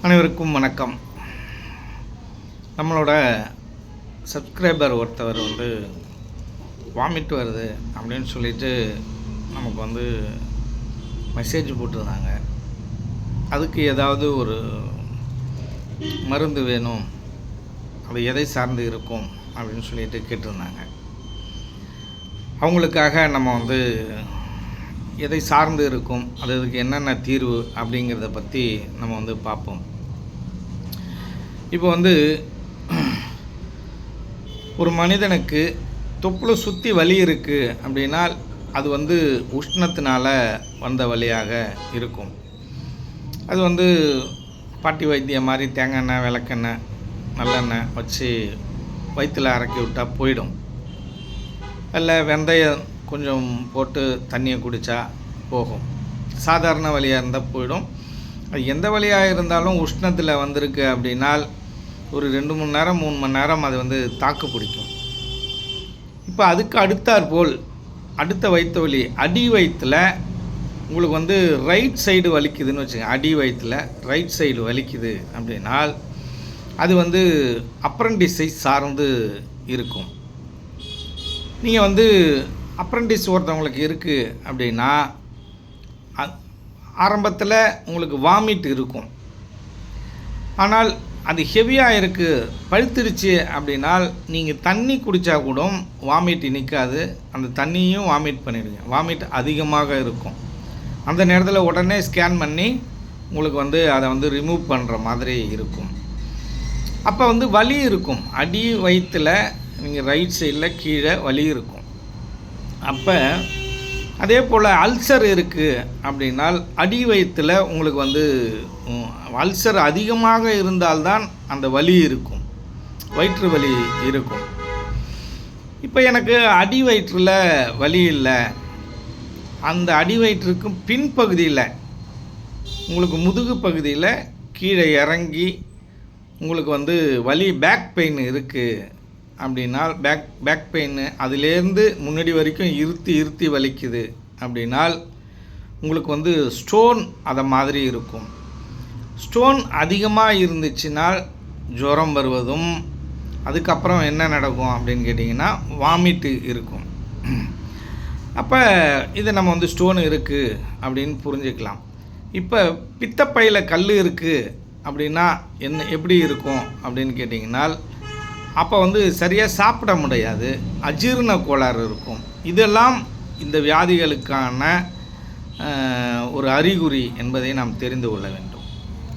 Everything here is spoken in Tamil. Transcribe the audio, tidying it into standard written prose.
அனைவருக்கும் வணக்கம். நம்மளோட சப்ஸ்கிரைபர் ஒருத்தவர் வாமிட் வருது அப்படின்னு சொல்லிட்டு நமக்கு மெசேஜ் போட்டிருந்தாங்க. அதுக்கு ஏதாவது ஒரு மருந்து வேணும், அது எதை சார்ந்து இருக்கும் அப்படின்னு சொல்லிட்டு கேட்டிருந்தாங்க. அவங்களுக்காக நம்ம எதை சார்ந்து இருக்கும், அதுக்கு என்னென்ன தீர்வு அப்படிங்கிறத பற்றி நம்ம பார்ப்போம். இப்போ ஒரு மனிதனுக்கு தொப்புளை சுற்றி வலி இருக்குது அப்படின்னா அது உஷ்ணத்தினால வந்த வலியாக இருக்கும். அது பாட்டி வைத்தியம் மாதிரி தேங்காய் எண்ணெய், விளக்கெண்ணெய், நல்லெண்ணெய் வச்சு வயிற்றில் அரைக்கி விட்டால் போயிடும். இல்லை வெந்தயம் கொஞ்சம் போட்டு தண்ணியை குடித்தா போகும். சாதாரண வலியாக இருந்தால் போயிடும். அது எந்த வலியாக இருந்தாலும் உஷ்ணத்தில் வந்திருக்கு அப்படின்னால் ஒரு 2 மணி நேரம் 3 மணி நேரம் அது தாக்கு பிடிக்கும். இப்போ அதுக்கு அடுத்தாற்போல் அடுத்த வயிற்று வலி, அடி வயிற்றில் உங்களுக்கு ரைட் சைடு வலிக்குதுன்னு வச்சுக்கோங்க. அடி வயிற்றில் ரைட் சைடு வலிக்குது அப்படின்னால் அது அப்பரண்டிஸை சார்ந்து இருக்கும். நீங்கள் அப்ரண்டிஸ் ஒருத்தவங்களுக்கு இருக்குது அப்படின்னா ஆரம்பத்தில் உங்களுக்கு வாமிட் இருக்கும். ஆனால் அது ஹெவியாக இருக்குது, பழுத்துருச்சு அப்படின்னால் நீங்கள் தண்ணி குடித்தா கூட வாமிட் நிற்காது. அந்த தண்ணியும் வாமிட் பண்ணிடுங்க. வாமிட் அதிகமாக இருக்கும். அந்த நேரத்தில் உடனே ஸ்கேன் பண்ணி உங்களுக்கு அதை ரிமூவ் பண்ணுற மாதிரி இருக்கும். அப்போ வலி இருக்கும். அடி வயிற்றில் நீங்கள் ரைட் சைடில் கீழே வலி இருக்கும். அப்போ அதே போல் அல்சர் இருக்குது அப்படின்னால் அடி வயிற்றில் உங்களுக்கு அல்சர் அதிகமாக இருந்தால்தான் அந்த வலி இருக்கும், வயிற்று வலி இருக்கும். இப்போ எனக்கு அடி வயிற்றில் வலி இல்லை, அந்த அடி வயிற்றுக்கும் பின்பகுதியில் உங்களுக்கு முதுகு பகுதியில் கீழே இறங்கி உங்களுக்கு வலி பேக் பெயின் இருக்குது அப்படின்னால் பேக் பெயின் அதிலேருந்து முன்னாடி வரைக்கும் இருத்தி வலிக்குது அப்படின்னால் உங்களுக்கு ஸ்டோன் அதை மாதிரி இருக்கும். ஸ்டோன் அதிகமாக இருந்துச்சுனால் ஜுரம் வருவதும், அதுக்கப்புறம் என்ன நடக்கும் அப்படின்னு கேட்டிங்கன்னா வாமிட்டு இருக்கும். அப்போ இதை நம்ம ஸ்டோன் இருக்குது அப்படின்னு புரிஞ்சுக்கலாம். இப்போ பித்தப்பையில் கல் இருக்குது அப்படின்னா எப்படி இருக்கும் அப்படின்னு கேட்டிங்கன்னால் அப்போ சரியாக சாப்பிட முடியாது, அஜீரண கோளாறு இருக்கும். இதெல்லாம் இந்த வியாதிகளுக்கான ஒரு அறிகுறி என்பதை நாம் தெரிந்து கொள்ள வேண்டும்.